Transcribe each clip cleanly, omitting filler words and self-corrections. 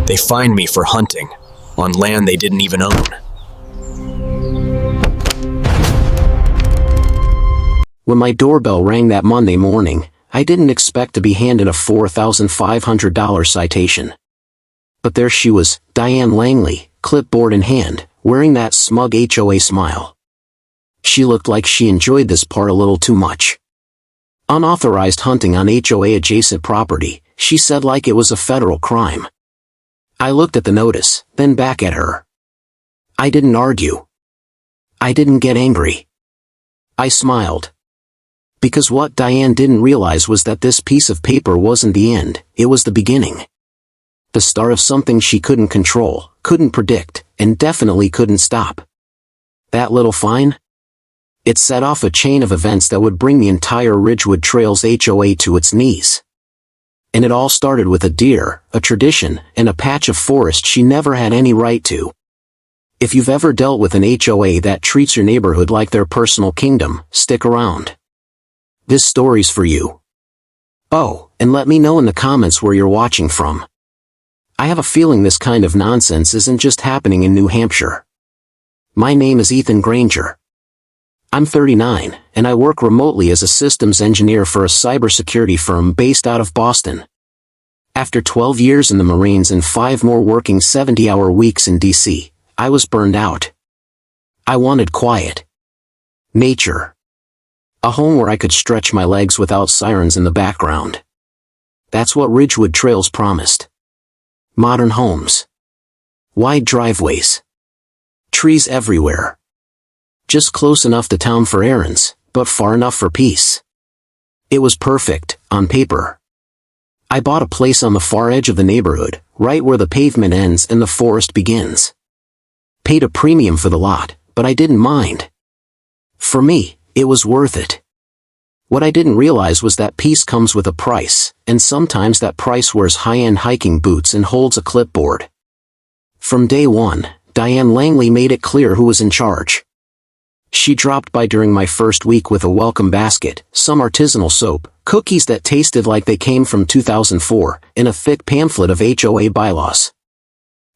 They fined me for hunting on land they didn't even own. When my doorbell rang that Monday morning, I didn't expect to be handed a $4,500 citation. But there she was, Diane Langley, clipboard in hand, wearing that smug HOA smile. She looked like she enjoyed this part a little too much. Unauthorized hunting on HOA-adjacent property, she said, like it was a federal crime. I looked at the notice, then back at her. I didn't argue. I didn't get angry. I smiled. Because what Diane didn't realize was that this piece of paper wasn't the end, it was the beginning. The start of something she couldn't control, couldn't predict, and definitely couldn't stop. That little fine? It set off a chain of events that would bring the entire Ridgewood Trails HOA to its knees. And it all started with a deer, a tradition, and a patch of forest she never had any right to. If you've ever dealt with an HOA that treats your neighborhood like their personal kingdom, stick around. This story's for you. Oh, and let me know in the comments where you're watching from. I have a feeling this kind of nonsense isn't just happening in New Hampshire. My name is Ethan Granger. I'm 39, and I work remotely as a systems engineer for a cybersecurity firm based out of Boston. After 12 years in the Marines and 5 more working 70-hour weeks in DC, I was burned out. I wanted quiet. Nature. A home where I could stretch my legs without sirens in the background. That's what Ridgewood Trails promised. Modern homes. Wide driveways. Trees everywhere. Just close enough to town for errands, but far enough for peace. It was perfect, on paper. I bought a place on the far edge of the neighborhood, right where the pavement ends and the forest begins. Paid a premium for the lot, but I didn't mind. For me, it was worth it. What I didn't realize was that peace comes with a price, and sometimes that price wears high-end hiking boots and holds a clipboard. From day one, Diane Langley made it clear who was in charge. She dropped by during my first week with a welcome basket, some artisanal soap, cookies that tasted like they came from 2004, and a thick pamphlet of HOA bylaws.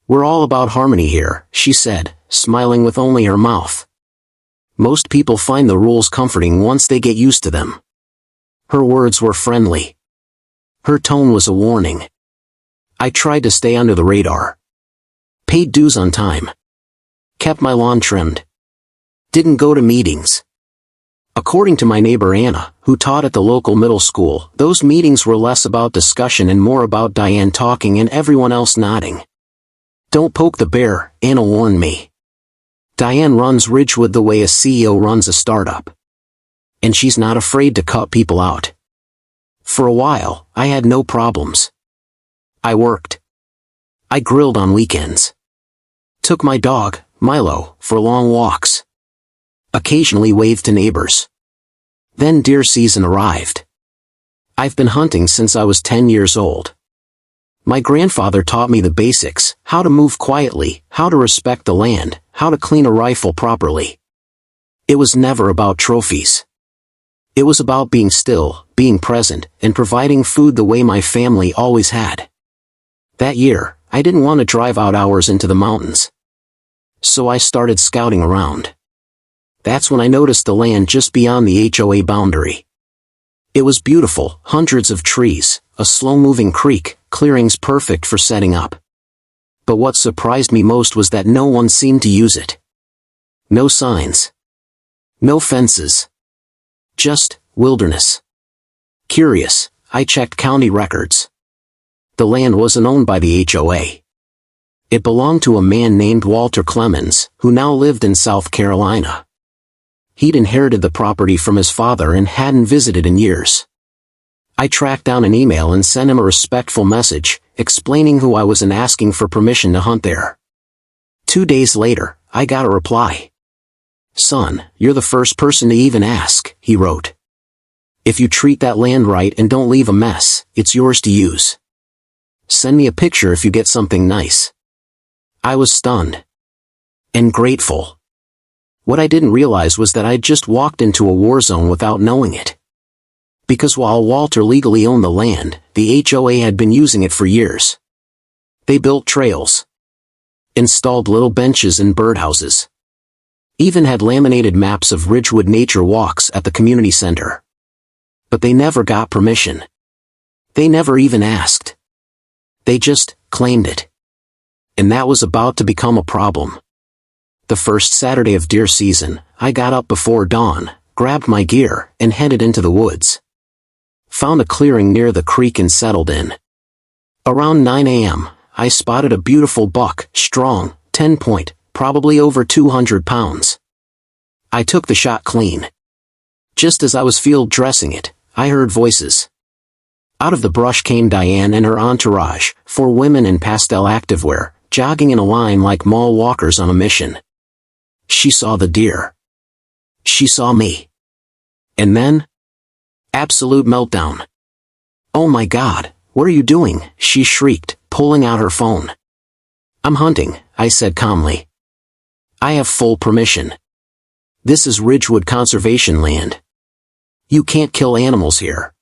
"We're all about harmony here," she said, smiling with only her mouth. "Most people find the rules comforting once they get used to them." Her words were friendly. Her tone was a warning. I tried to stay under the radar. Paid dues on time. Kept my lawn trimmed. Didn't go to meetings. According to my neighbor Anna, who taught at the local middle school, those meetings were less about discussion and more about Diane talking and everyone else nodding. "Don't poke the bear," Anna warned me. Diane runs Ridgewood the way a CEO runs a startup. And she's not afraid to cut people out. For a while, I had no problems. I worked. I grilled on weekends. Took my dog, Milo, for long walks. Occasionally waved to neighbors. Then deer season arrived. I've been hunting since I was 10 years old. My grandfather taught me the basics: how to move quietly, how to respect the land, how to clean a rifle properly. It was never about trophies. It was about being still, being present, and providing food the way my family always had. That year, I didn't want to drive out hours into the mountains. So I started scouting around. That's when I noticed the land just beyond the HOA boundary. It was beautiful, hundreds of trees, a slow-moving creek, clearings perfect for setting up. But what surprised me most was that no one seemed to use it. No signs. No fences. Just wilderness. Curious, I checked county records. The land wasn't owned by the HOA. It belonged to a man named Walter Clemens, who now lived in South Carolina. He'd inherited the property from his father and hadn't visited in years. I tracked down an email and sent him a respectful message, explaining who I was and asking for permission to hunt there. 2 days later, I got a reply. "Son, you're the first person to even ask," he wrote. "If you treat that land right and don't leave a mess, it's yours to use. Send me a picture if you get something nice." I was stunned. And grateful. What I didn't realize was that I'd just walked into a war zone without knowing it. Because while Walter legally owned the land, the HOA had been using it for years. They built trails, installed little benches and birdhouses, even had laminated maps of Ridgewood nature walks at the community center. But they never got permission. They never even asked. They just claimed it. And that was about to become a problem. The first Saturday of deer season, I got up before dawn, grabbed my gear, and headed into the woods. Found a clearing near the creek and settled in. Around 9 a.m., I spotted a beautiful buck, strong, 10-point, probably over 200 pounds. I took the shot clean. Just as I was field dressing it, I heard voices. Out of the brush came Diane and her entourage, 4 women in pastel activewear, jogging in a line like mall walkers on a mission. She saw the deer. She saw me. And then? Absolute meltdown. "Oh my God, what are you doing?" she shrieked, pulling out her phone. "I'm hunting," I said calmly. "I have full permission. This is Ridgewood Conservation Land. You can't kill animals here.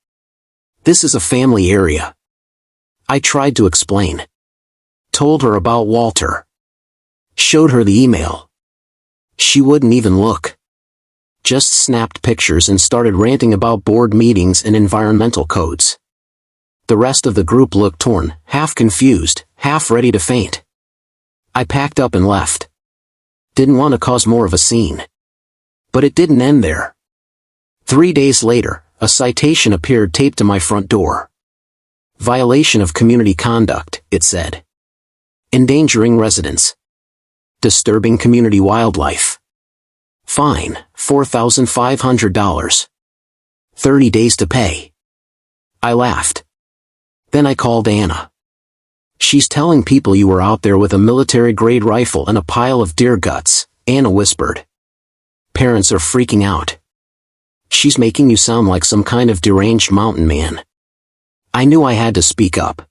This is a family area." I tried to explain. Told her about Walter. Showed her the email. She wouldn't even look. Just snapped pictures and started ranting about board meetings and environmental codes. The rest of the group looked torn, half confused, half ready to faint. I packed up and left. Didn't want to cause more of a scene. But it didn't end there. 3 days later, a citation appeared taped to my front door. "Violation of community conduct," it said. "Endangering residents. Disturbing community wildlife. Fine, $4,500. 30 days to pay." I laughed. Then I called Anna. "She's telling people you were out there with a military-grade rifle and a pile of deer guts," Anna whispered. "Parents are freaking out. She's making you sound like some kind of deranged mountain man." I knew I had to speak up.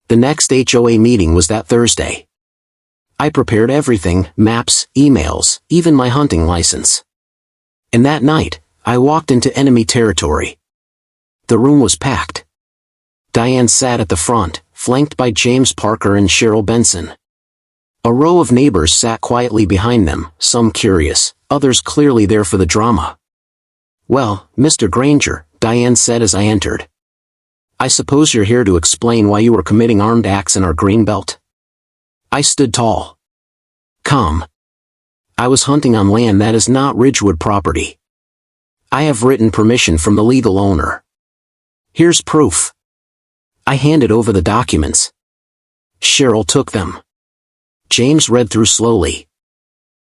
The next HOA meeting was that Thursday. I prepared everything, maps, emails, even my hunting license. And that night, I walked into enemy territory. The room was packed. Diane sat at the front, flanked by James Parker and Cheryl Benson. A row of neighbors sat quietly behind them, some curious, others clearly there for the drama. "Well, Mr. Granger," Diane said as I entered. "I suppose you're here to explain why you were committing armed acts in our greenbelt?" I stood tall. Calm. "I was hunting on land that is not Ridgewood property. I have written permission from the legal owner. Here's proof." I handed over the documents. Cheryl took them. James read through slowly.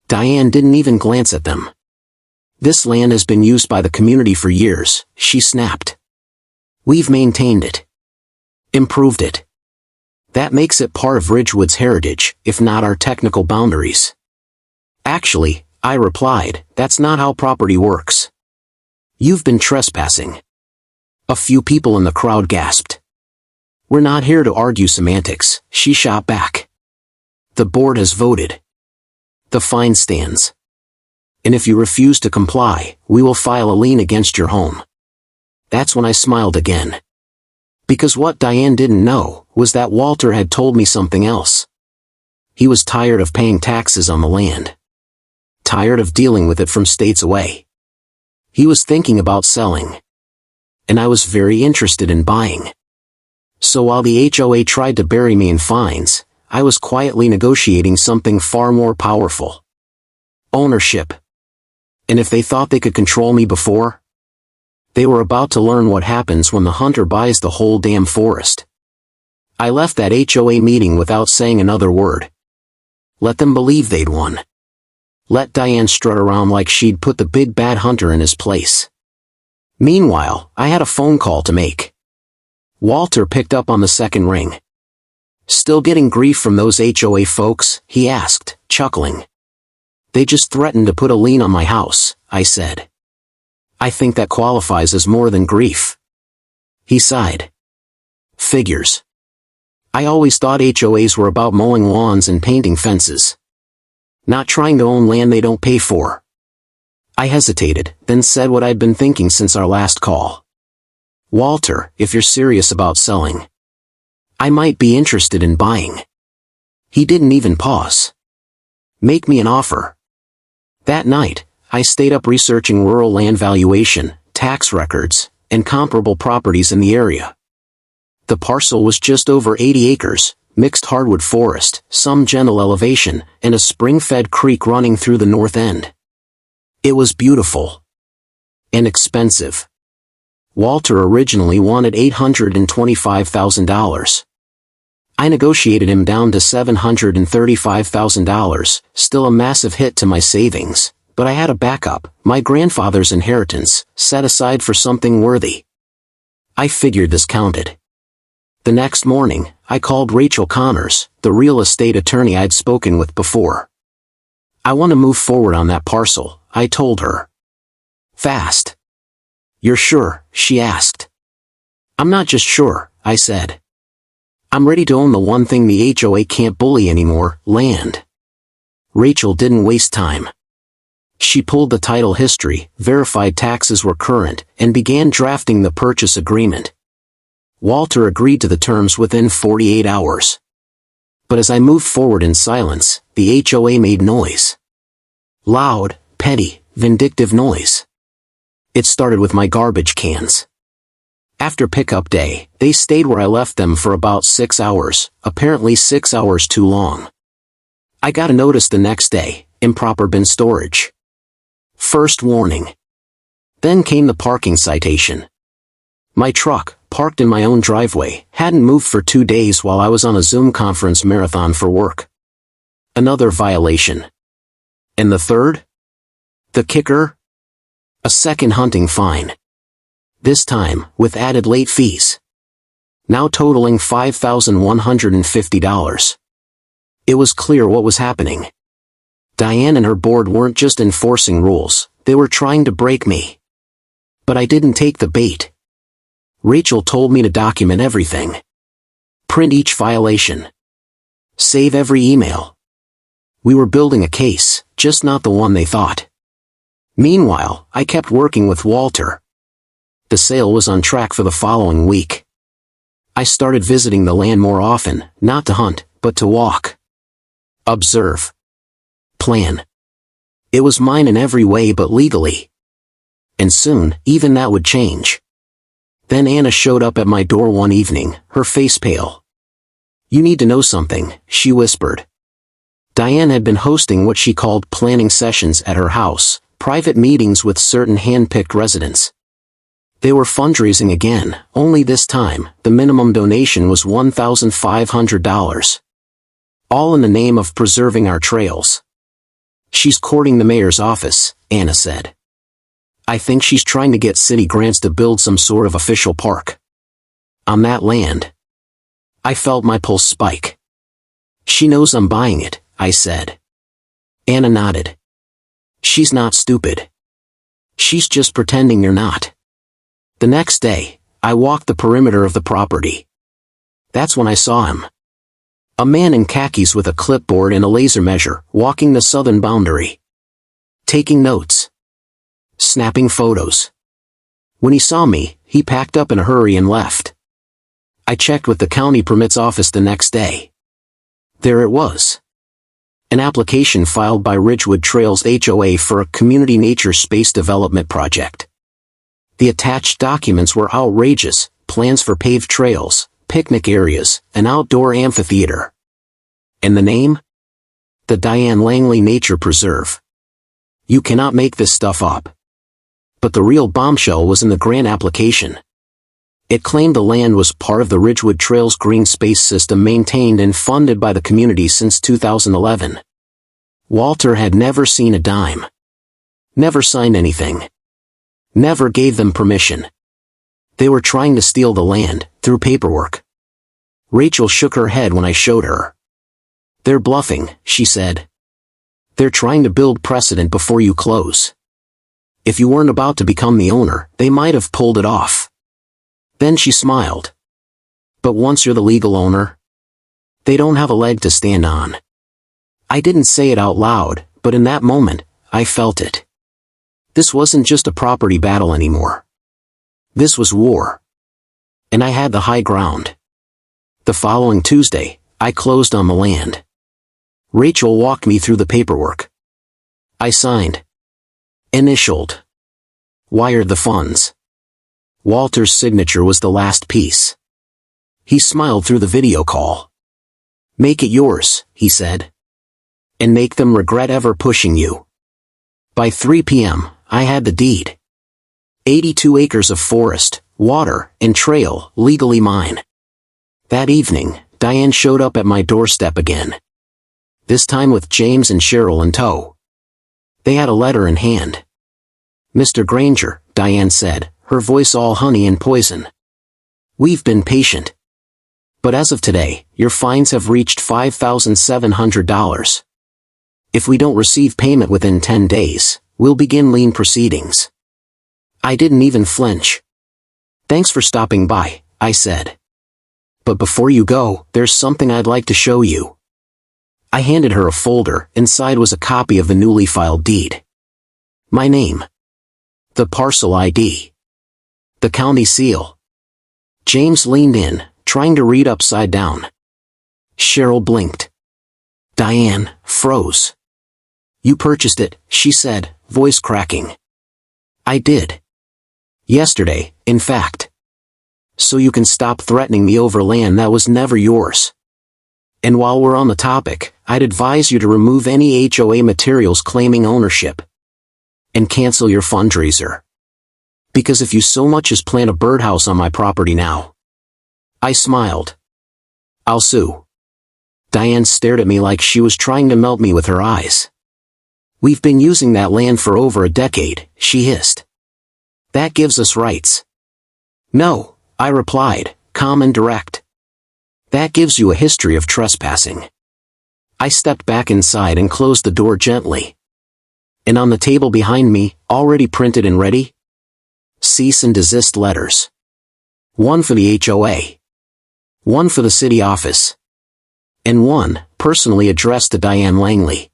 Diane didn't even glance at them. "This land has been used by the community for years," she snapped. "We've maintained it. Improved it. That makes it part of Ridgewood's heritage, if not our technical boundaries." "Actually," I replied, "that's not how property works. You've been trespassing." A few people in the crowd gasped. "We're not here to argue semantics," she shot back. "The board has voted. The fine stands. And if you refuse to comply, we will file a lien against your home." That's when I smiled again. Because what Diane didn't know was that Walter had told me something else. He was tired of paying taxes on the land. Tired of dealing with it from states away. He was thinking about selling. And I was very interested in buying. So while the HOA tried to bury me in fines, I was quietly negotiating something far more powerful. Ownership. And if they thought they could control me before, they were about to learn what happens when the hunter buys the whole damn forest. I left that HOA meeting without saying another word. Let them believe they'd won. Let Diane strut around like she'd put the big bad hunter in his place. Meanwhile, I had a phone call to make. Walter picked up on the second ring. "Still getting grief from those HOA folks?" he asked, chuckling. "They just threatened to put a lien on my house," I said. "I think that qualifies as more than grief." He sighed. "Figures. I always thought HOAs were about mowing lawns and painting fences. Not trying to own land they don't pay for." I hesitated, then said what I'd been thinking since our last call. "Walter, if you're serious about selling, I might be interested in buying. He didn't even pause. Make me an offer. That night, I stayed up researching rural land valuation, tax records, and comparable properties in the area. The parcel was just over 80 acres, mixed hardwood forest, some gentle elevation, and a spring-fed creek running through the north end. It was beautiful. And expensive. Walter originally wanted $825,000. I negotiated him down to $735,000, still a massive hit to my savings, but I had a backup, my grandfather's inheritance, set aside for something worthy. I figured this counted. The next morning, I called Rachel Connors, the real estate attorney I'd spoken with before. I want to move forward on that parcel, I told her. Fast. You're sure? She asked. I'm not just sure, I said. I'm ready to own the one thing the HOA can't bully anymore, land. Rachel didn't waste time. She pulled the title history, verified taxes were current, and began drafting the purchase agreement. Walter agreed to the terms within 48 hours. But as I moved forward in silence, the HOA made noise. Loud, petty, vindictive noise. It started with my garbage cans. After pickup day, they stayed where I left them for about 6 hours, apparently 6 hours too long. I got a notice the next day, improper bin storage. First warning. Then came the parking citation. My truck, parked in my own driveway, hadn't moved for 2 days while I was on a Zoom conference marathon for work. Another violation. And the third? The kicker? A second hunting fine. This time, with added late fees. Now totaling $5,150. It was clear what was happening. Diane and her board weren't just enforcing rules, they were trying to break me. But I didn't take the bait. Rachel told me to document everything. Print each violation. Save every email. We were building a case, just not the one they thought. Meanwhile, I kept working with Walter. The sale was on track for the following week. I started visiting the land more often, not to hunt, but to walk. Observe. Plan. It was mine in every way but legally. And soon, even that would change. Then Anna showed up at my door one evening, her face pale. You need to know something, she whispered. Diane had been hosting what she called planning sessions at her house, private meetings with certain hand-picked residents. They were fundraising again, only this time, the minimum donation was $1,500. All in the name of preserving our trails. She's courting the mayor's office, Anna said. I think she's trying to get city grants to build some sort of official park. On that land. I felt my pulse spike. She knows I'm buying it, I said. Anna nodded. She's not stupid. She's just pretending you're not. The next day, I walked the perimeter of the property. That's when I saw him. A man in khakis with a clipboard and a laser measure, walking the southern boundary. Taking notes. Snapping photos. When he saw me, he packed up in a hurry and left. I checked with the county permits office the next day. There it was. An application filed by Ridgewood Trails HOA for a community nature space development project. The attached documents were outrageous, plans for paved trails, picnic areas, an outdoor amphitheater. And the name? The Diane Langley Nature Preserve. You cannot make this stuff up. But the real bombshell was in the grant application. It claimed the land was part of the Ridgewood Trails green space system maintained and funded by the community since 2011. Walter had never seen a dime. Never signed anything. Never gave them permission. They were trying to steal the land, through paperwork. Rachel shook her head when I showed her. They're bluffing, she said. They're trying to build precedent before you close. If you weren't about to become the owner, they might have pulled it off. Then she smiled. But once you're the legal owner, they don't have a leg to stand on. I didn't say it out loud, but in that moment, I felt it. This wasn't just a property battle anymore. This was war. And I had the high ground. The following Tuesday, I closed on the land. Rachel walked me through the paperwork. I signed, initialed, wired the funds. Walter's signature was the last piece. He smiled through the video call. "Make it yours," he said. "And make them regret ever pushing you." By 3 p.m., I had the deed. 82 acres of forest, water, and trail, legally mine. That evening, Diane showed up at my doorstep again. This time with James and Cheryl in tow. They had a letter in hand. "Mr. Granger," Diane said, her voice all honey and poison. "We've been patient. But as of today, your fines have reached $5,700. If we don't receive payment within 10 days, we'll begin lien proceedings." I didn't even flinch. "Thanks for stopping by," I said. "But before you go, there's something I'd like to show you." I handed her a folder. Inside was a copy of the newly filed deed. My name. The parcel ID. The county seal. James leaned in, trying to read upside down. Cheryl blinked. Diane froze. "You purchased it," she said, voice cracking. "I did. Yesterday, in fact. So you can stop threatening me over land that was never yours. And while we're on the topic, I'd advise you to remove any HOA materials claiming ownership. And cancel your fundraiser. Because if you so much as plant a birdhouse on my property now." I smiled. "I'll sue." Diane stared at me like she was trying to melt me with her eyes. "We've been using that land for over a decade," she hissed. "That gives us rights." "No," I replied, calm and direct. "That gives you a history of trespassing." I stepped back inside and closed the door gently. And on the table behind me, already printed and ready? Cease and desist letters. One for the HOA. One for the city office. And one, personally addressed to Diane Langley.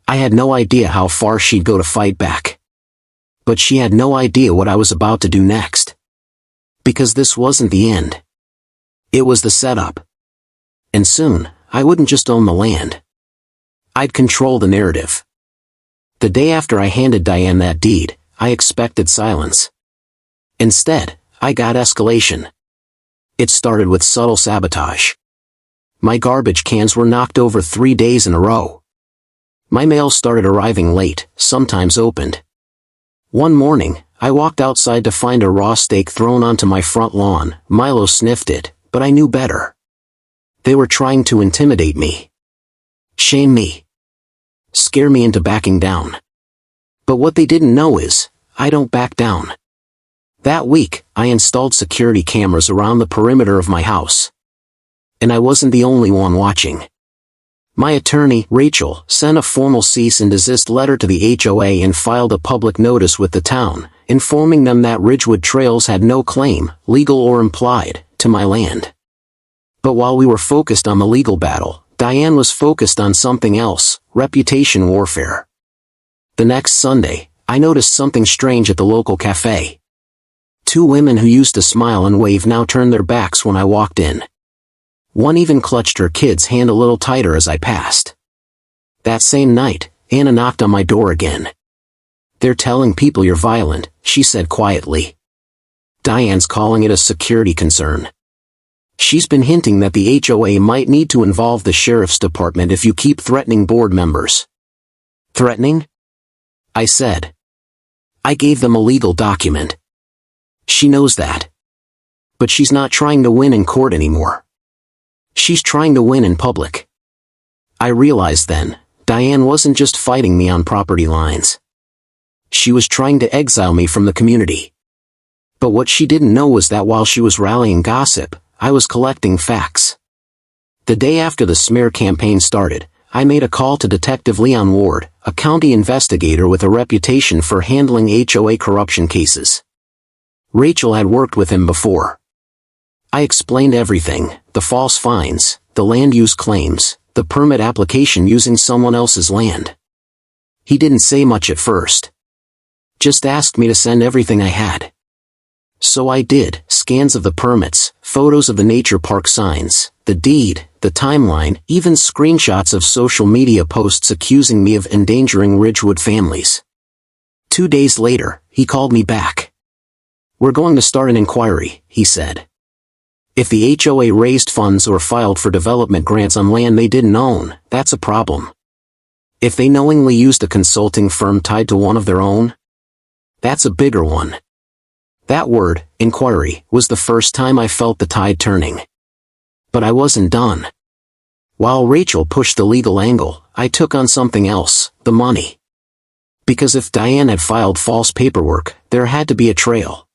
I had no idea how far she'd go to fight back. But she had no idea what I was about to do next. Because this wasn't the end. It was the setup. And soon, I wouldn't just own the land. I'd control the narrative. The day after I handed Diane that deed, I expected silence. Instead, I got escalation. It started with subtle sabotage. My garbage cans were knocked over 3 days in a row. My mail started arriving late, sometimes opened. One morning, I walked outside to find a raw steak thrown onto my front lawn. Milo sniffed it, but I knew better. They were trying to intimidate me. Shame me. Scare me into backing down. But what they didn't know is, I don't back down. That week, I installed security cameras around the perimeter of my house. And I wasn't the only one watching. My attorney, Rachel, sent a formal cease and desist letter to the HOA and filed a public notice with the town, informing them that Ridgewood Trails had no claim, legal or implied, to my land. But while we were focused on the legal battle, Diane was focused on something else, reputation warfare. The next Sunday, I noticed something strange at the local cafe. 2 women who used to smile and wave now turned their backs when I walked in. One even clutched her kid's hand a little tighter as I passed. That same night, Anna knocked on my door again. "They're telling people you're violent," she said quietly. "Diane's calling it a security concern. She's been hinting that the HOA might need to involve the sheriff's department if you keep threatening board members." "Threatening?" I said. "I gave them a legal document. She knows that. But she's not trying to win in court anymore. She's trying to win in public." I realized then, Diane wasn't just fighting me on property lines. She was trying to exile me from the community. But what she didn't know was that while she was rallying gossip, I was collecting facts. The day after the smear campaign started, I made a call to Detective Leon Ward, a county investigator with a reputation for handling HOA corruption cases. Rachel had worked with him before. I explained everything, the false fines, the land use claims, the permit application using someone else's land. He didn't say much at first. Just asked me to send everything I had. So I did, scans of the permits, photos of the nature park signs, the deed, the timeline, even screenshots of social media posts accusing me of endangering Ridgewood families. 2 days later, he called me back. "We're going to start an inquiry," he said. "If the HOA raised funds or filed for development grants on land they didn't own, that's a problem. If they knowingly used a consulting firm tied to one of their own, that's a bigger one." That word, inquiry, was the first time I felt the tide turning. But I wasn't done. While Rachel pushed the legal angle, I took on something else, the money. Because if Diane had filed false paperwork, there had to be a trail.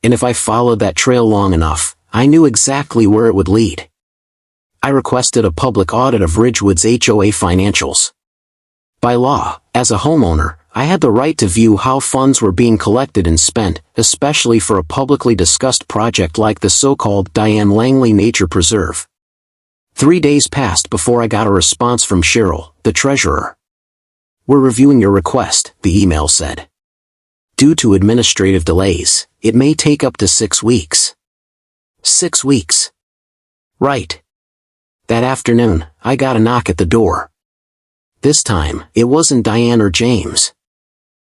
And if I followed that trail long enough, I knew exactly where it would lead. I requested a public audit of Ridgewood's HOA financials. By law, as a homeowner, I had the right to view how funds were being collected and spent, especially for a publicly discussed project like the so-called Diane Langley Nature Preserve. 3 days passed before I got a response from Cheryl, the treasurer. "We're reviewing your request," the email said. "Due to administrative delays, it may take up to 6 weeks. 6 weeks. Right. That afternoon, I got a knock at the door. This time, it wasn't Diane or James.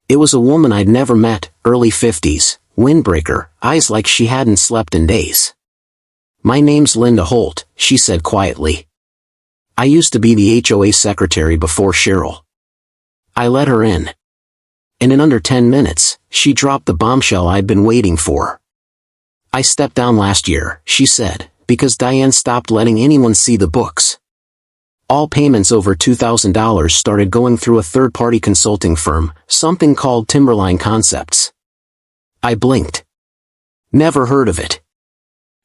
It was a woman I'd never met, early 50s, windbreaker, eyes like she hadn't slept in days. "My name's Linda Holt," she said quietly. "I used to be the HOA secretary before Cheryl." I let her in. And in under 10 minutes, she dropped the bombshell I'd been waiting for. "I stepped down last year," she said, "because Diane stopped letting anyone see the books. All payments over $2,000 started going through a third-party consulting firm, something called Timberline Concepts." I blinked. "Never heard of it."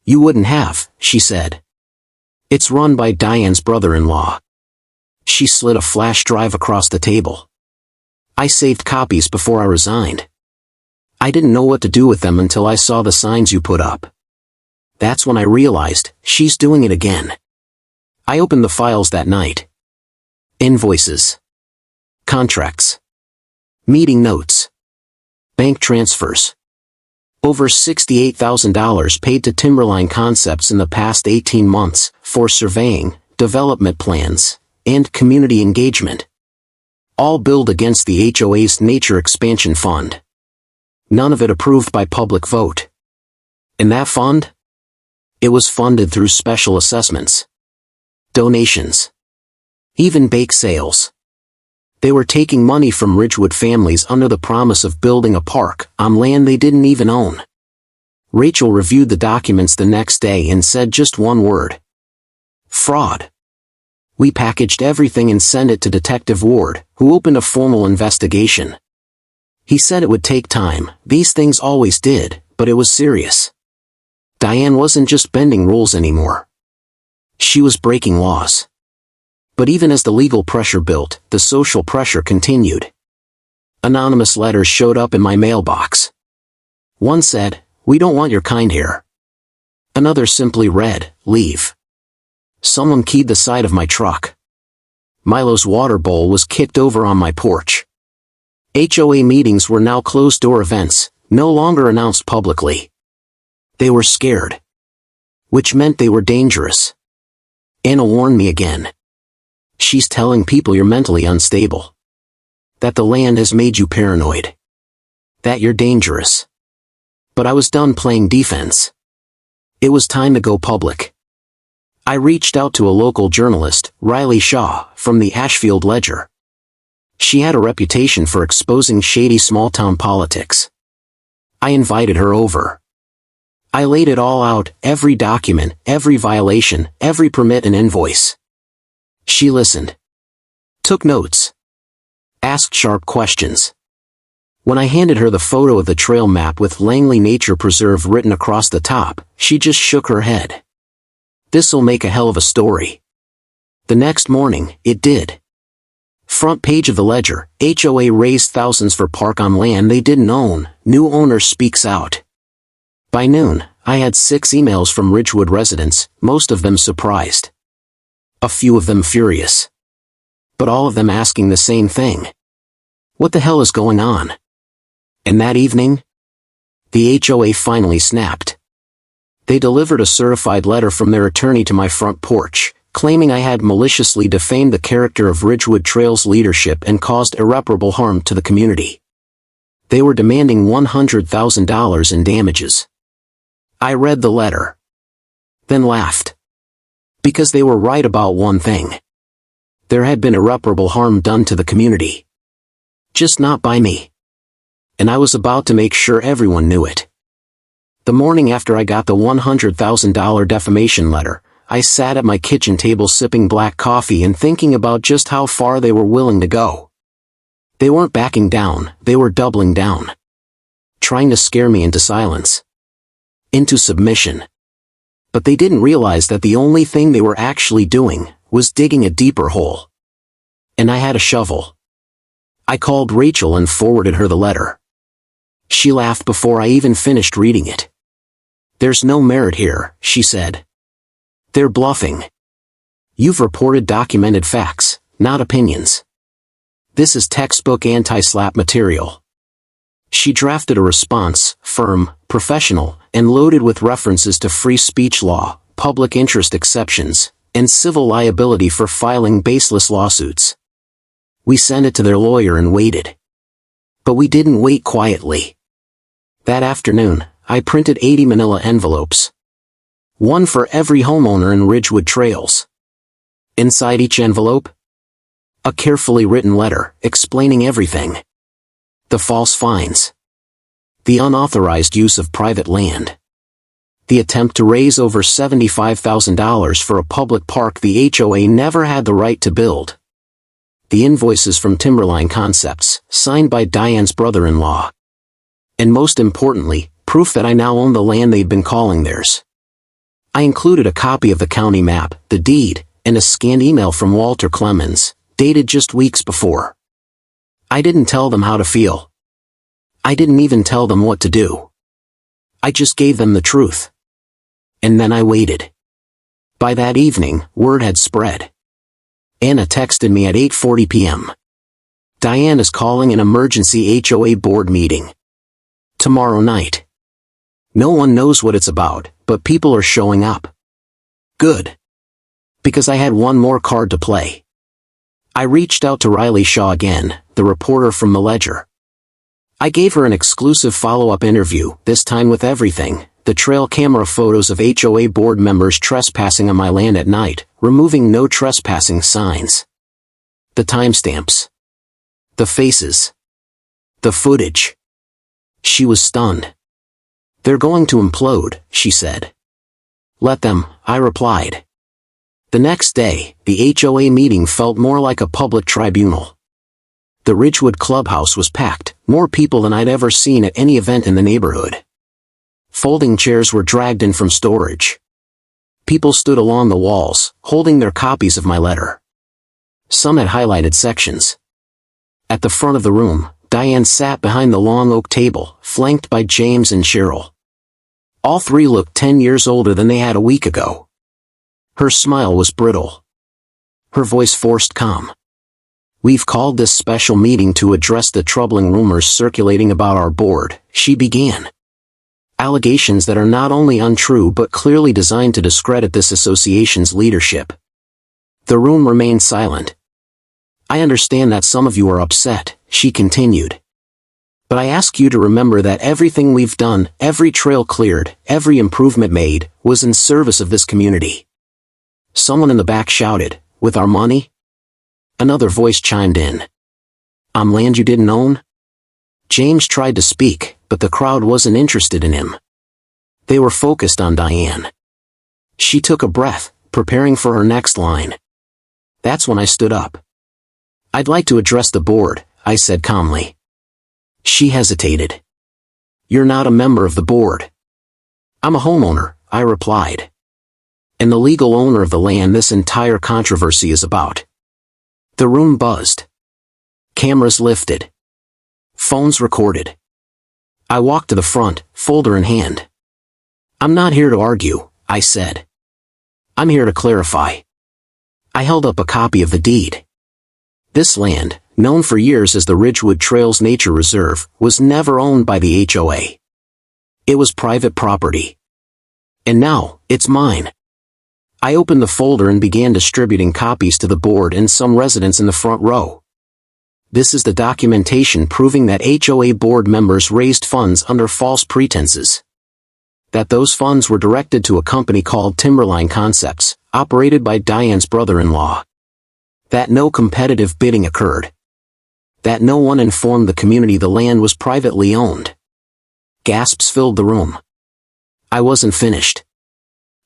"You wouldn't have," she said. "It's run by Diane's brother-in-law." She slid a flash drive across the table. "I saved copies before I resigned. I didn't know what to do with them until I saw the signs you put up. That's when I realized, she's doing it again." I opened the files that night. Invoices. Contracts. Meeting notes. Bank transfers. Over $68,000 paid to Timberline Concepts in the past 18 months, for surveying, development plans, and community engagement. All billed against the HOA's Nature Expansion Fund. None of it approved by public vote. And that fund? It was funded through special assessments. Donations. Even bake sales. They were taking money from Ridgewood families under the promise of building a park on land they didn't even own. Rachel reviewed the documents the next day and said just one word. Fraud. We packaged everything and sent it to Detective Ward, who opened a formal investigation. He said it would take time, these things always did, but it was serious. Diane wasn't just bending rules anymore. She was breaking laws. But even as the legal pressure built, the social pressure continued. Anonymous letters showed up in my mailbox. One said, "We don't want your kind here." Another simply read, "Leave." Someone keyed the side of my truck. Milo's water bowl was kicked over on my porch. HOA meetings were now closed-door events, no longer announced publicly. They were scared. Which meant they were dangerous. Anna warned me again. "She's telling people you're mentally unstable. That the land has made you paranoid. That you're dangerous." But I was done playing defense. It was time to go public. I reached out to a local journalist, Riley Shaw, from the Ashfield Ledger. She had a reputation for exposing shady small-town politics. I invited her over. I laid it all out, every document, every violation, every permit and invoice. She listened. Took notes. Asked sharp questions. When I handed her the photo of the trail map with Langley Nature Preserve written across the top, she just shook her head. "This'll make a hell of a story." The next morning, it did. Front page of the Ledger, HOA raised thousands for park on land they didn't own, new owner speaks out. By noon, I had 6 emails from Ridgewood residents, most of them surprised. A few of them furious. But all of them asking the same thing. What the hell is going on? And that evening? The HOA finally snapped. They delivered a certified letter from their attorney to my front porch, claiming I had maliciously defamed the character of Ridgewood Trails leadership and caused irreparable harm to the community. They were demanding $100,000 in damages. I read the letter, then laughed. Because they were right about one thing. There had been irreparable harm done to the community. Just not by me. And I was about to make sure everyone knew it. The morning after I got the $100,000 defamation letter, I sat at my kitchen table sipping black coffee and thinking about just how far they were willing to go. They weren't backing down, they were doubling down. Trying to scare me into silence. Into submission. But they didn't realize that the only thing they were actually doing was digging a deeper hole. And I had a shovel. I called Rachel and forwarded her the letter. She laughed before I even finished reading it. "There's no merit here," she said. "They're bluffing. You've reported documented facts, not opinions. This is textbook anti-slap material." She drafted a response, firm, professional, and loaded with references to free speech law, public interest exceptions, and civil liability for filing baseless lawsuits. We sent it to their lawyer and waited. But we didn't wait quietly. That afternoon, I printed 80 manila envelopes. One for every homeowner in Ridgewood Trails. Inside each envelope, a carefully written letter explaining everything. The false fines. The unauthorized use of private land. The attempt to raise over $75,000 for a public park the HOA never had the right to build. The invoices from Timberline Concepts, signed by Diane's brother-in-law. And most importantly, proof that I now own the land they'd been calling theirs. I included a copy of the county map, the deed, and a scanned email from Walter Clemens, dated just weeks before. I didn't tell them how to feel. I didn't even tell them what to do. I just gave them the truth. And then I waited. By that evening, word had spread. Anna texted me at 8:40 p.m. "Diane is calling an emergency HOA board meeting. Tomorrow night. No one knows what it's about, but people are showing up." Good. Because I had one more card to play. I reached out to Riley Shaw again, the reporter from the Ledger. I gave her an exclusive follow-up interview, this time with everything, the trail camera photos of HOA board members trespassing on my land at night, removing no trespassing signs. The timestamps. The faces. The footage. She was stunned. "They're going to implode," she said. "Let them," I replied. The next day, the HOA meeting felt more like a public tribunal. The Ridgewood clubhouse was packed, more people than I'd ever seen at any event in the neighborhood. Folding chairs were dragged in from storage. People stood along the walls, holding their copies of my letter. Some had highlighted sections. At the front of the room, Diane sat behind the long oak table, flanked by James and Cheryl. All three looked 10 years older than they had a week ago. Her smile was brittle. Her voice forced calm. "We've called this special meeting to address the troubling rumors circulating about our board," she began. "Allegations that are not only untrue but clearly designed to discredit this association's leadership." The room remained silent. "I understand that some of you are upset," she continued. "But I ask you to remember that everything we've done, every trail cleared, every improvement made, was in service of this community." Someone in the back shouted, "With our money?" Another voice chimed in. "On land you didn't own?" James tried to speak, but the crowd wasn't interested in him. They were focused on Diane. She took a breath, preparing for her next line. That's when I stood up. "I'd like to address the board," I said calmly. She hesitated. "You're not a member of the board." "I'm a homeowner," I replied. "And the legal owner of the land this entire controversy is about." The room buzzed. Cameras lifted. Phones recorded. I walked to the front, folder in hand. "I'm not here to argue," I said. "I'm here to clarify." I held up a copy of the deed. This land, known for years as the Ridgewood Trails Nature Reserve, was never owned by the HOA. It was private property. And now, it's mine. I opened the folder and began distributing copies to the board and some residents in the front row. This is the documentation proving that HOA board members raised funds under false pretenses. That those funds were directed to a company called Timberline Concepts, operated by Diane's brother-in-law. That no competitive bidding occurred. That no one informed the community the land was privately owned. Gasps filled the room. I wasn't finished.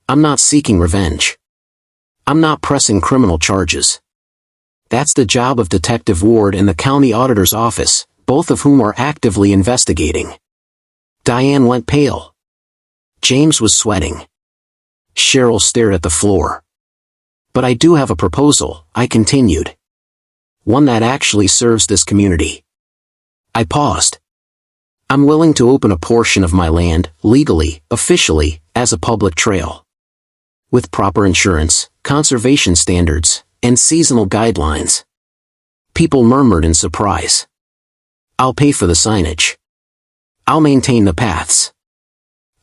I'm not seeking revenge. I'm not pressing criminal charges. That's the job of Detective Ward and the county auditor's office, both of whom are actively investigating. Diane went pale. James was sweating. Cheryl stared at the floor. But I do have a proposal, I continued. One that actually serves this community. I paused. I'm willing to open a portion of my land, legally, officially, as a public trail. With proper insurance, conservation standards, and seasonal guidelines. People murmured in surprise. I'll pay for the signage. I'll maintain the paths.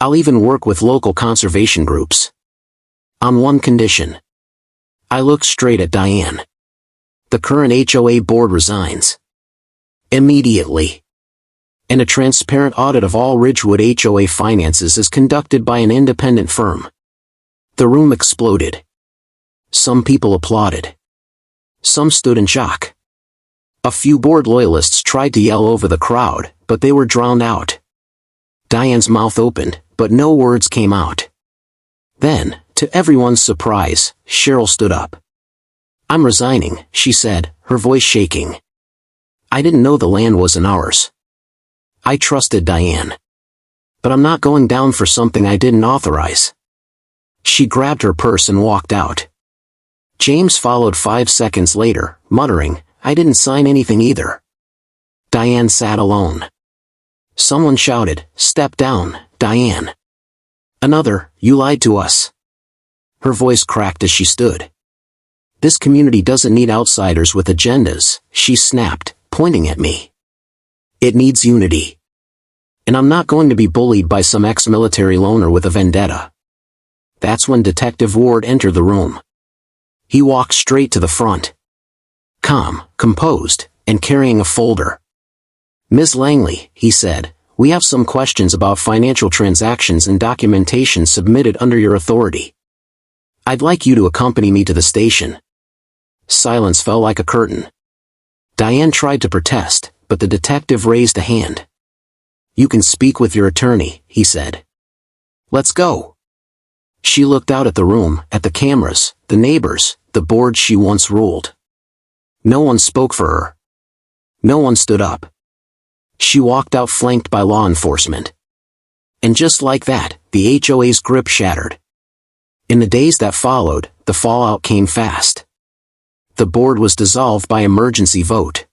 I'll even work with local conservation groups. On one condition. I looked straight at Diane. The current HOA board resigns. Immediately. And a transparent audit of all Ridgewood HOA finances is conducted by an independent firm. The room exploded. Some people applauded. Some stood in shock. A few board loyalists tried to yell over the crowd, but they were drowned out. Diane's mouth opened, but no words came out. Then, to everyone's surprise, Cheryl stood up. I'm resigning, she said, her voice shaking. I didn't know the land wasn't ours. I trusted Diane. But I'm not going down for something I didn't authorize. She grabbed her purse and walked out. James followed 5 seconds later, muttering, I didn't sign anything either. Diane sat alone. Someone shouted, Step down, Diane. Another, You lied to us. Her voice cracked as she stood. This community doesn't need outsiders with agendas, she snapped, pointing at me. It needs unity. And I'm not going to be bullied by some ex-military loner with a vendetta. That's when Detective Ward entered the room. He walked straight to the front. Calm, composed, and carrying a folder. Ms. Langley, he said, we have some questions about financial transactions and documentation submitted under your authority. I'd like you to accompany me to the station. Silence fell like a curtain. Diane tried to protest, but the detective raised a hand. You can speak with your attorney, he said. Let's go. She looked out at the room, at the cameras, the neighbors, the board she once ruled. No one spoke for her. No one stood up. She walked out flanked by law enforcement. And just like that, the HOA's grip shattered. In the days that followed, the fallout came fast. The board was dissolved by emergency vote.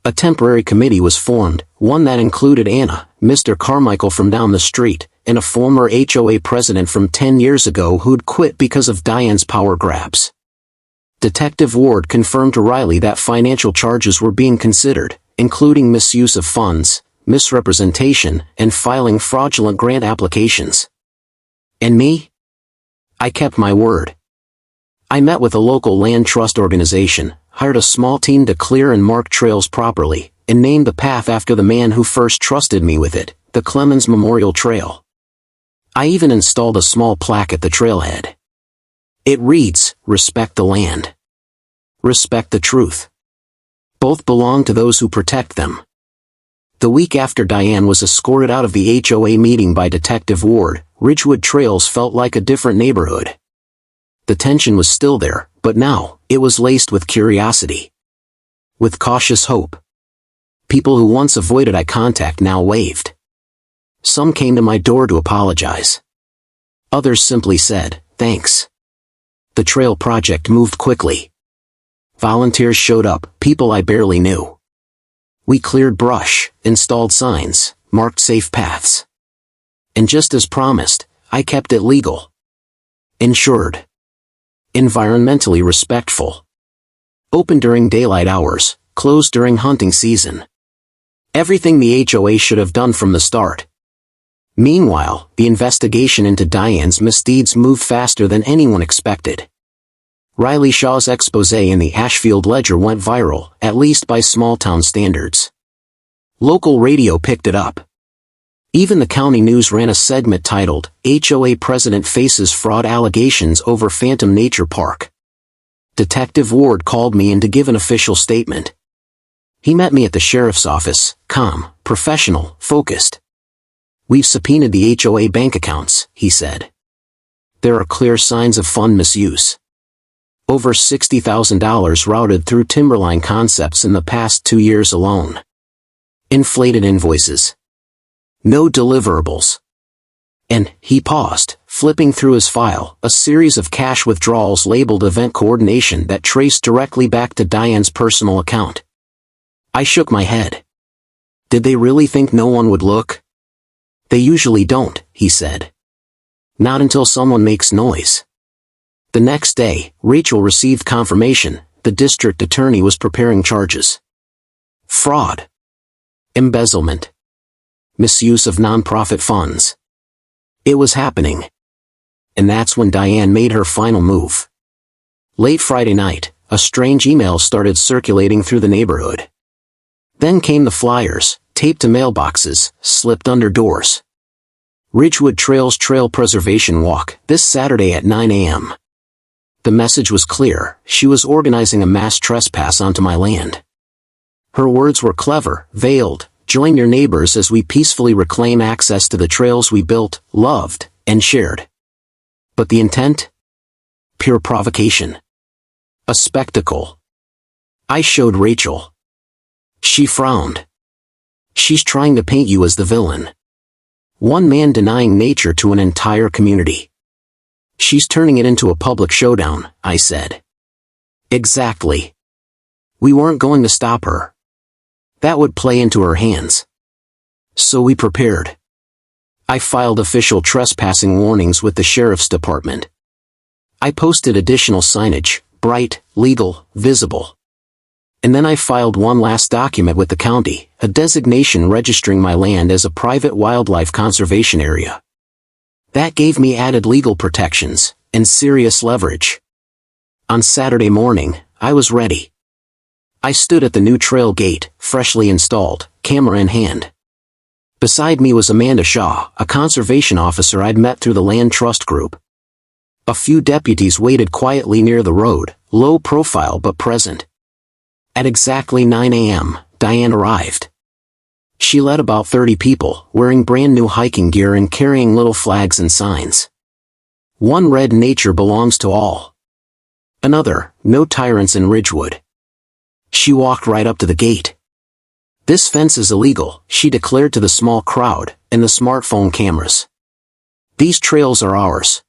A temporary committee was formed, one that included Anna, Mr. Carmichael from down the street, and a former HOA president from 10 years ago who'd quit because of Diane's power grabs. Detective Ward confirmed to Riley that financial charges were being considered, including misuse of funds, misrepresentation, and filing fraudulent grant applications. And me? I kept my word. I met with a local land trust organization, hired a small team to clear and mark trails properly, and named the path after the man who first trusted me with it, the Clemens Memorial Trail. I even installed a small plaque at the trailhead. It reads, Respect the land. Respect the truth. Both belong to those who protect them. The week after Diane was escorted out of the HOA meeting by Detective Ward, Ridgewood Trails felt like a different neighborhood. The tension was still there, but now, it was laced with curiosity. With cautious hope. People who once avoided eye contact now waved. Some came to my door to apologize. Others simply said, thanks. The trail project moved quickly. Volunteers showed up, people I barely knew. We cleared brush, installed signs, marked safe paths. And just as promised, I kept it legal. Insured. Environmentally respectful. Open during daylight hours, closed during hunting season. Everything the HOA should have done from the start. Meanwhile, the investigation into Diane's misdeeds moved faster than anyone expected. Riley Shaw's expose in the Ashfield Ledger went viral, at least by small-town standards. Local radio picked it up. Even the county news ran a segment titled, HOA President Faces Fraud Allegations Over Phantom Nature Park. Detective Ward called me in to give an official statement. He met me at the sheriff's office, calm, professional, focused. "We've subpoenaed the HOA bank accounts," he said. "There are clear signs of fund misuse. Over $60,000 routed through Timberline Concepts in the past 2 years alone. Inflated invoices. No deliverables." And, he paused, flipping through his file, a series of cash withdrawals labeled event coordination that traced directly back to Diane's personal account. I shook my head. Did they really think no one would look? "They usually don't," he said. "Not until someone makes noise." The next day, Rachel received confirmation. The district attorney was preparing charges. Fraud. Embezzlement. Misuse of nonprofit funds. It was happening. And that's when Diane made her final move. Late Friday night, a strange email started circulating through the neighborhood. Then came the flyers, taped to mailboxes, slipped under doors. Ridgewood Trails Trail Preservation Walk, this Saturday at 9 a.m. The message was clear. She was organizing a mass trespass onto my land. Her words were clever, veiled. "Join your neighbors as we peacefully reclaim access to the trails we built, loved, and shared." But the intent? Pure provocation. A spectacle. I showed Rachel. She frowned. "She's trying to paint you as the villain. One man denying nature to an entire community. She's turning it into a public showdown," I said. "Exactly. We weren't going to stop her. That would play into her hands. So we prepared. I filed official trespassing warnings with the sheriff's department. I posted additional signage, bright, legal, visible. And then I filed one last document with the county, a designation registering my land as a private wildlife conservation area. That gave me added legal protections, and serious leverage. On Saturday morning, I was ready. I stood at the new trail gate, freshly installed, camera in hand. Beside me was Amanda Shaw, a conservation officer I'd met through the Land Trust Group. A few deputies waited quietly near the road, low profile but present. At exactly 9 a.m., Diane arrived. She led about 30 people, wearing brand new hiking gear and carrying little flags and signs. One read, "Nature belongs to all." Another, "No tyrants in Ridgewood." She walked right up to the gate. "This fence is illegal," she declared to the small crowd and the smartphone cameras. "These trails are ours.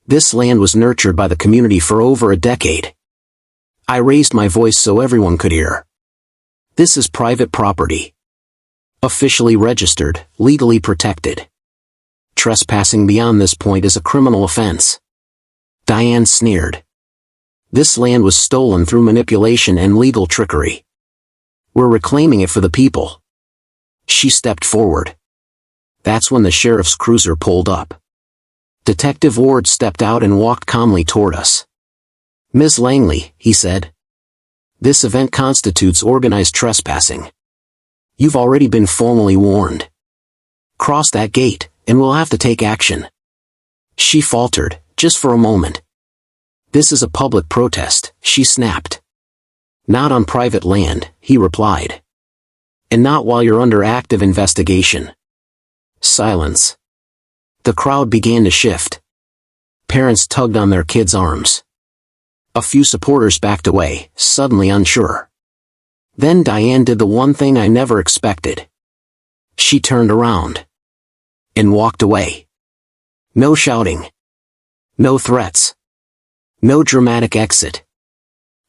This land was nurtured by the community for over a decade." I raised my voice so everyone could hear. "This is private property. Officially registered, legally protected. Trespassing beyond this point is a criminal offense." Diane sneered. "This land was stolen through manipulation and legal trickery. We're reclaiming it for the people." She stepped forward. That's when the sheriff's cruiser pulled up. Detective Ward stepped out and walked calmly toward us. "Ms. Langley," he said. "This event constitutes organized trespassing. You've already been formally warned. Cross that gate, and we'll have to take action." She faltered, just for a moment. "This is a public protest," she snapped. "Not on private land," he replied. "And not while you're under active investigation." Silence. The crowd began to shift. Parents tugged on their kids' arms. A few supporters backed away, suddenly unsure. Then Diane did the one thing I never expected. She turned around. And walked away. No shouting. No threats. No dramatic exit.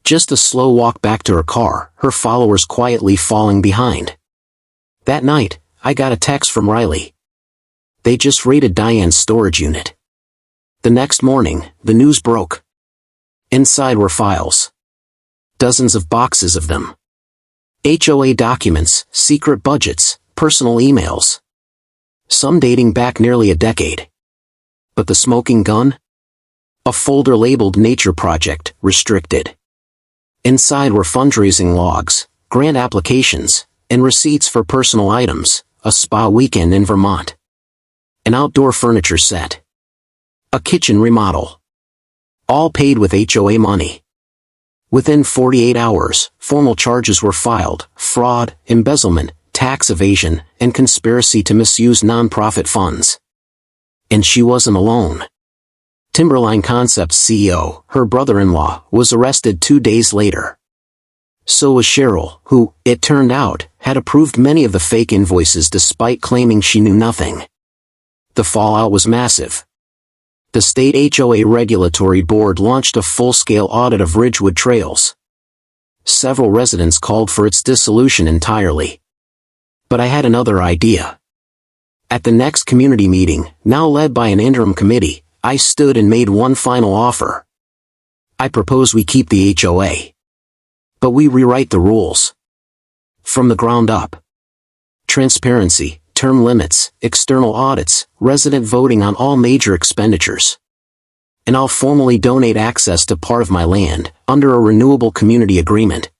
Just a slow walk back to her car, her followers quietly falling behind. That night, I got a text from Riley. They just raided Diane's storage unit. The next morning, the news broke. Inside were files. Dozens of boxes of them. HOA documents, secret budgets, personal emails. some dating back nearly a decade. But the smoking gun? A folder labeled Nature Project, Restricted. Inside were fundraising logs, grant applications, and receipts for personal items, a spa weekend in Vermont, an outdoor furniture set, a kitchen remodel. All paid with HOA money. Within 48 hours, formal charges were filed: fraud, embezzlement, tax evasion, and conspiracy to misuse nonprofit funds. And she wasn't alone. Timberline Concepts CEO, her brother-in-law, was arrested 2 days later. So was Cheryl, who, it turned out, had approved many of the fake invoices despite claiming she knew nothing. The fallout was massive. The state HOA regulatory board launched a full-scale audit of Ridgewood Trails. Several residents called for its dissolution entirely. But I had another idea. At the next community meeting, now led by an interim committee, I stood and made one final offer. I propose we keep the HOA. But we rewrite the rules. From the ground up. Transparency, term limits, external audits, resident voting on all major expenditures. And I'll formally donate access to part of my land, under a renewable community agreement.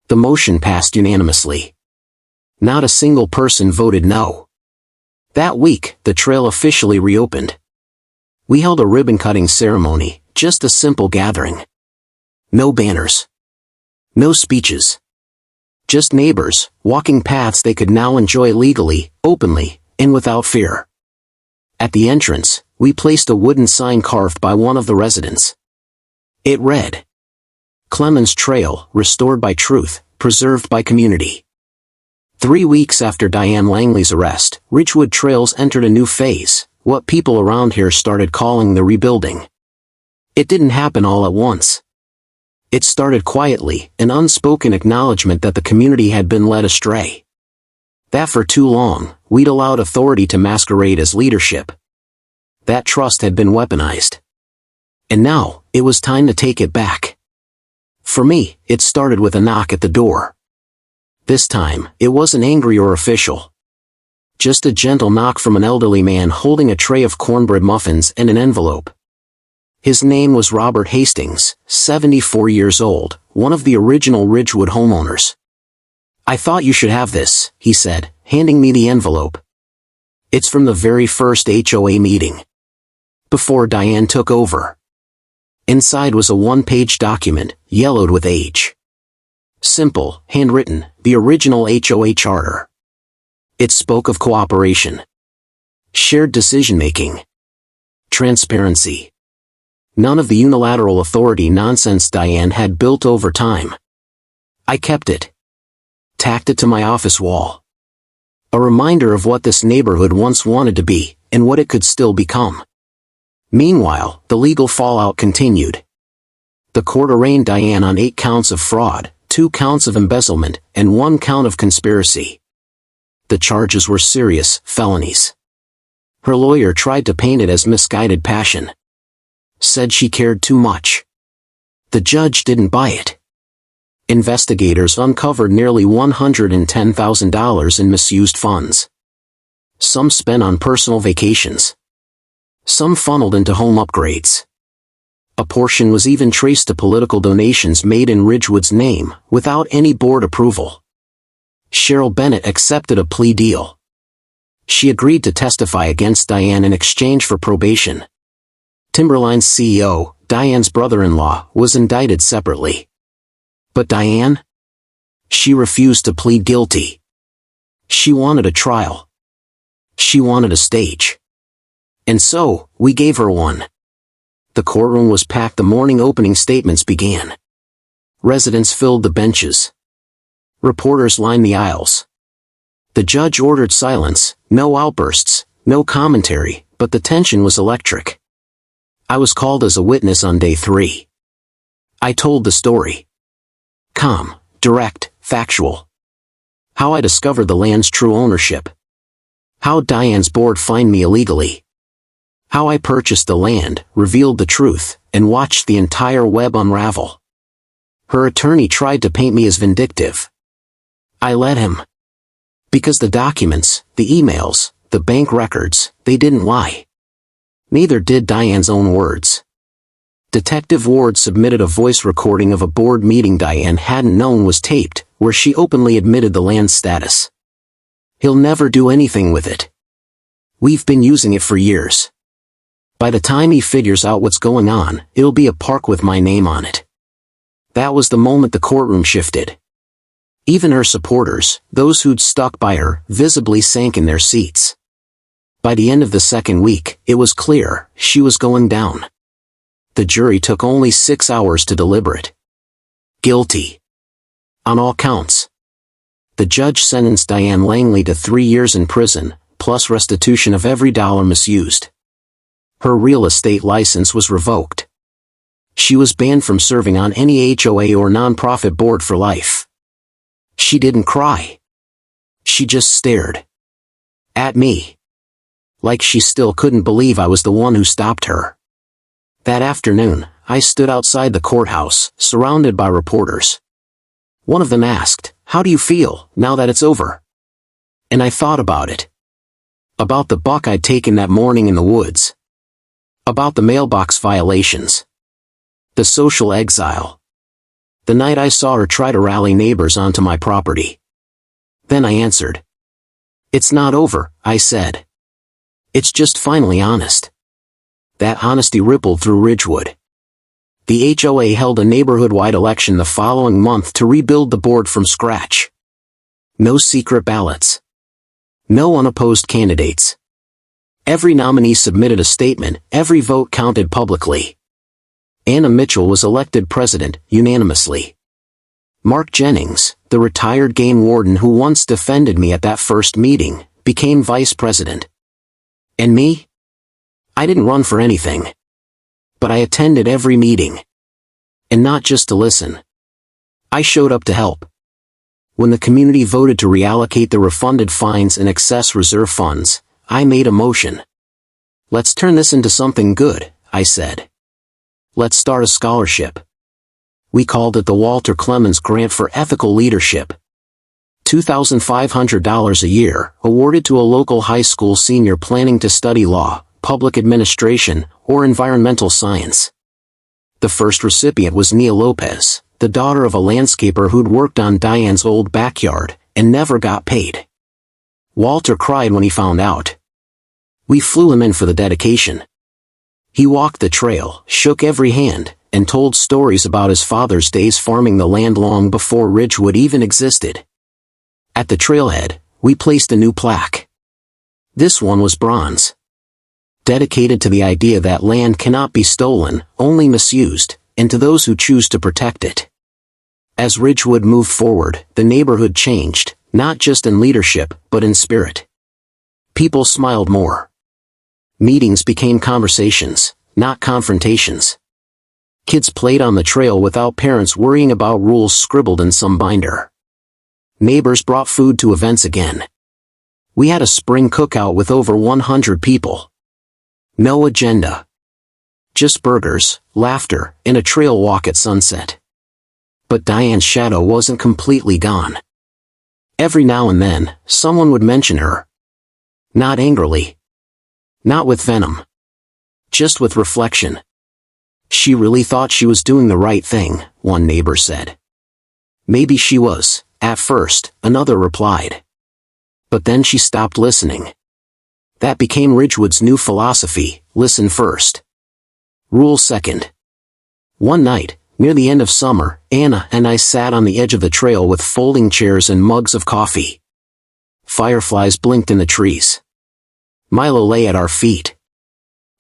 The motion passed unanimously. Not a single person voted no. That week, the trail officially reopened. We held a ribbon-cutting ceremony, just a simple gathering. No banners. No speeches. Just neighbors, walking paths they could now enjoy legally, openly, and without fear. At the entrance, we placed a wooden sign carved by one of the residents. It read, "Clemens Trail, restored by truth, preserved by community." 3 weeks after Diane Langley's arrest, Ridgewood Trails entered a new phase, what people around here started calling the rebuilding. It didn't happen all at once. It started quietly, an unspoken acknowledgement that the community had been led astray. That for too long, we'd allowed authority to masquerade as leadership. That trust had been weaponized. And now, it was time to take it back. For me, it started with a knock at the door. This time, it wasn't angry or official. Just a gentle knock from an elderly man holding a tray of cornbread muffins and an envelope. His name was Robert Hastings, 74 years old, one of the original Ridgewood homeowners. "I thought you should have this," he said, handing me the envelope. "It's from the very first HOA meeting. Before Diane took over." Inside was a one-page document, yellowed with age. Simple, handwritten, the original HOA charter. It spoke of cooperation, shared decision-making, transparency. None of the unilateral authority nonsense Diane had built over time. I kept it. Tacked it to my office wall. A reminder of what this neighborhood once wanted to be, and what it could still become. Meanwhile, the legal fallout continued. The court arraigned Diane on 8 counts of fraud, 2 counts of embezzlement, and 1 count of conspiracy. The charges were serious felonies. Her lawyer tried to paint it as misguided passion. Said she cared too much. The judge didn't buy it. Investigators uncovered nearly $110,000 in misused funds. Some spent on personal vacations. Some funneled into home upgrades. A portion was even traced to political donations made in Ridgewood's name, without any board approval. Cheryl Bennett accepted a plea deal. She agreed to testify against Diane in exchange for probation. Timberline's CEO, Diane's brother-in-law, was indicted separately. But Diane? She refused to plead guilty. She wanted a trial. She wanted a stage. And so, we gave her one. The courtroom was packed the morning opening statements began. Residents filled the benches. Reporters lined the aisles. The judge ordered silence, no outbursts, no commentary, but the tension was electric. I was called as a witness on day 3. I told the story. Calm, direct, factual. How I discovered the land's true ownership. How Diane's board fined me illegally. How I purchased the land, revealed the truth, and watched the entire web unravel. Her attorney tried to paint me as vindictive. I let him. Because the documents, the emails, the bank records, they didn't lie. Neither did Diane's own words. Detective Ward submitted a voice recording of a board meeting Diane hadn't known was taped, where she openly admitted the land's status. He'll never do anything with it. We've been using it for years. By the time he figures out what's going on, it'll be a park with my name on it. That was the moment the courtroom shifted. Even her supporters, those who'd stuck by her, visibly sank in their seats. By the end of the second week, it was clear, she was going down. The jury took only 6 hours to deliberate. Guilty. On all counts. The judge sentenced Diane Langley to 3 years in prison, plus restitution of every dollar misused. Her real estate license was revoked. She was banned from serving on any HOA or nonprofit board for life. She didn't cry. She just stared. At me. Like she still couldn't believe I was the one who stopped her. That afternoon, I stood outside the courthouse, surrounded by reporters. One of them asked, "How do you feel, now that it's over?" And I thought about it. About the buck I'd taken that morning in the woods. About the mailbox violations. The social exile. The night I saw her try to rally neighbors onto my property. Then I answered. "It's not over," I said. "It's just finally honest." That honesty rippled through Ridgewood. The HOA held a neighborhood-wide election the following month to rebuild the board from scratch. No secret ballots. No unopposed candidates. Every nominee submitted a statement, every vote counted publicly. Anna Mitchell was elected president, unanimously. Mark Jennings, the retired game warden who once defended me at that first meeting, became vice president. And me? I didn't run for anything. But I attended every meeting. And not just to listen. I showed up to help. When the community voted to reallocate the refunded fines and excess reserve funds, I made a motion. "Let's turn this into something good," I said. "Let's start a scholarship." We called it the Walter Clemens Grant for Ethical Leadership. $2,500 a year, awarded to a local high school senior planning to study law, public administration, or environmental science. The first recipient was Nia Lopez, the daughter of a landscaper who'd worked on Diane's old backyard, and never got paid. Walter cried when he found out. We flew him in for the dedication. He walked the trail, shook every hand, and told stories about his father's days farming the land long before Ridgewood even existed. At the trailhead, we placed a new plaque. This one was bronze. Dedicated to the idea that land cannot be stolen, only misused, and to those who choose to protect it. As Ridgewood moved forward, the neighborhood changed, not just in leadership, but in spirit. People smiled more. Meetings became conversations, not confrontations. Kids played on the trail without parents worrying about rules scribbled in some binder. Neighbors brought food to events again. We had a spring cookout with over 100 people. No agenda. Just burgers, laughter, and a trail walk at sunset. But Diane's shadow wasn't completely gone. Every now and then, someone would mention her. Not angrily. Not with venom. Just with reflection. "She really thought she was doing the right thing," one neighbor said. "Maybe she was, at first," another replied. But then she stopped listening. That became Ridgewood's new philosophy: listen first. Rule second. One night, near the end of summer, Anna and I sat on the edge of the trail with folding chairs and mugs of coffee. Fireflies blinked in the trees. Milo lay at our feet.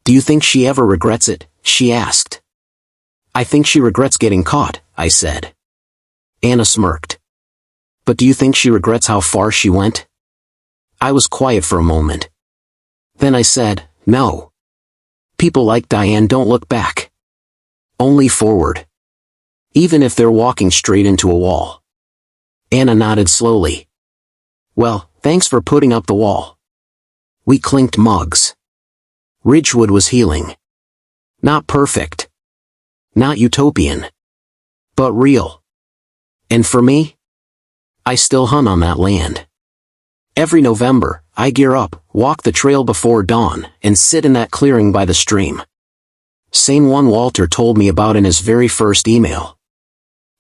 "Do you think she ever regrets it?" she asked. "I think she regrets getting caught," I said. Anna smirked. "But do you think she regrets how far she went?" I was quiet for a moment. Then I said, "No. People like Diane don't look back. Only forward. Even if they're walking straight into a wall." Anna nodded slowly. "Well, thanks for putting up the wall." We clinked mugs. Ridgewood was healing. Not perfect. Not utopian. But real. And for me? I still hunt on that land. Every November, I gear up, walk the trail before dawn, and sit in that clearing by the stream. Same one Walter told me about in his very first email.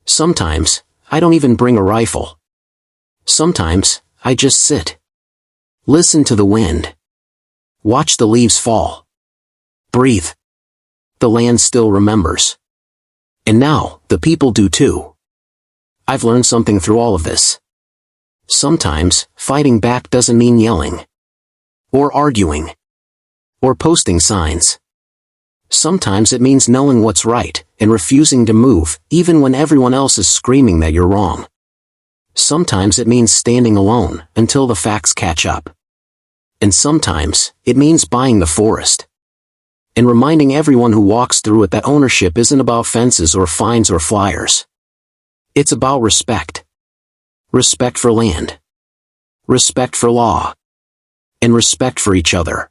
Sometimes, I don't even bring a rifle. Sometimes, I just sit. Listen to the wind. Watch the leaves fall. Breathe. The land still remembers. And now, the people do too. I've learned something through all of this. Sometimes, fighting back doesn't mean yelling. Or arguing. Or posting signs. Sometimes it means knowing what's right, and refusing to move, even when everyone else is screaming that you're wrong. Sometimes it means standing alone, until the facts catch up. And sometimes, it means buying the forest. And reminding everyone who walks through it that ownership isn't about fences or fines or flyers. It's about respect. Respect for land. Respect for law. And respect for each other.